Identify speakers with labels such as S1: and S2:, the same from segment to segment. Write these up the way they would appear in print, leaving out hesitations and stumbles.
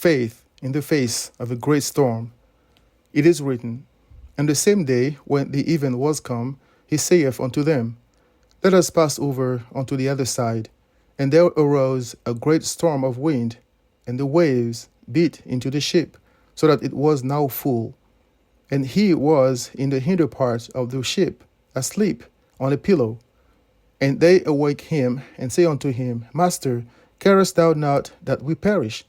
S1: faith in the face of a great storm. It is written, And the same day when the even was come, he saith unto them, Let us pass over unto the other side. And there arose a great storm of wind, and the waves beat into the ship, so that it was now full. And he was in the hinder part of the ship, asleep on a pillow. And they awake him, and say unto him, Master, carest thou not that we perish?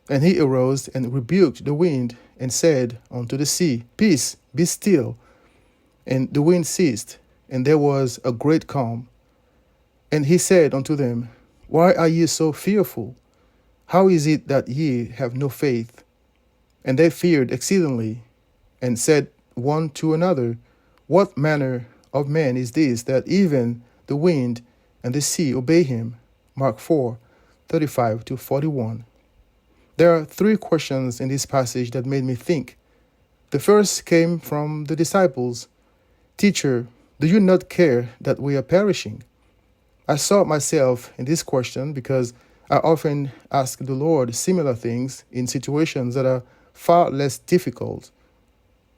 S1: And he arose and rebuked the wind, and said unto the sea, Peace, be still. And the wind ceased, and there was a great calm. And he said unto them, Why are ye so fearful? How is it that ye have no faith? And they feared exceedingly, and said one to another, What manner of man is this, that even the wind and the sea obey him? Mark 4:35-41. There are three questions in this passage that made me think. The first came from the disciples. Teacher, do you not care that we are perishing? I saw myself in this question because I often ask the Lord similar things in situations that are far less difficult.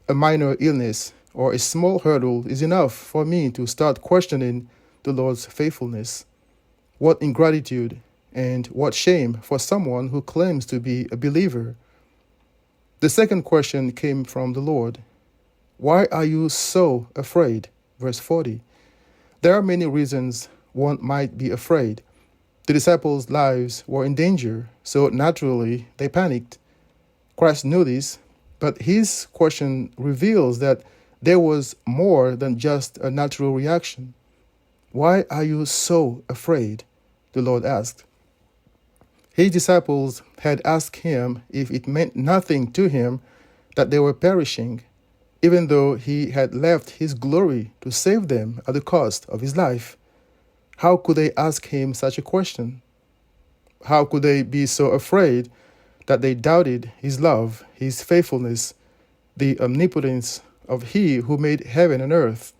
S1: A minor illness or a small hurdle is enough for me to start questioning the Lord's faithfulness. What ingratitude and what shame for someone who claims to be a believer. The second question came from the Lord. Why are you so afraid? Verse 40. There are many reasons one might be afraid. The disciples' lives were in danger, so naturally they panicked. Christ knew this, but his question reveals that there was more than just a natural reaction. Why are you so afraid? The Lord asked. His disciples had asked him if it meant nothing to him that they were perishing, even though he had left his glory to save them at the cost of his life. How could they ask him such a question? How could they be so afraid that they doubted his love, his faithfulness, the omnipotence of he who made heaven and earth?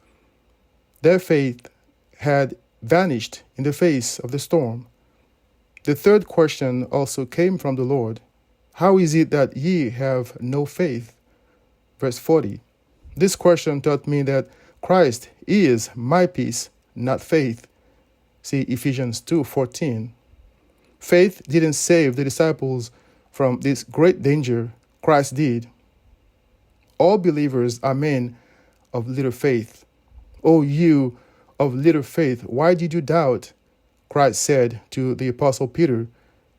S1: Their faith had vanished in the face of the storm. The third question also came from the Lord. How is it that ye have no faith? Verse 40. This question taught me that Christ is my peace, not faith. See Ephesians 2:14. Faith didn't save the disciples from this great danger. Christ did. All believers are men of little faith. O you of little faith, why did you doubt? Christ said to the Apostle Peter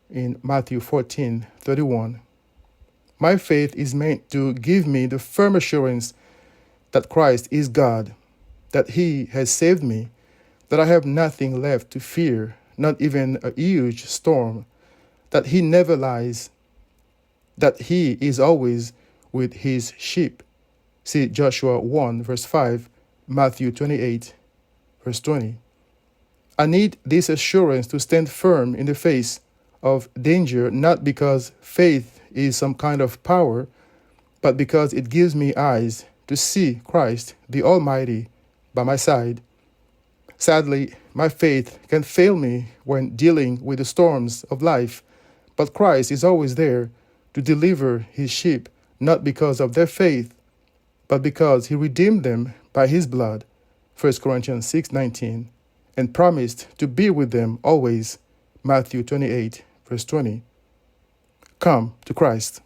S1: in Matthew 14:31. My faith is meant to give me the firm assurance that Christ is God, that he has saved me, that I have nothing left to fear, not even a huge storm, that he never lies, that he is always with his sheep. See Joshua 1:5, Matthew 28:20. I need this assurance to stand firm in the face of danger, not because faith is some kind of power, but because it gives me eyes to see Christ, the Almighty, by my side. Sadly, my faith can fail me when dealing with the storms of life, but Christ is always there to deliver his sheep, not because of their faith, but because he redeemed them by his blood, 1 Corinthians 6:19, and promised to be with them always, Matthew 28:20. Come to Christ.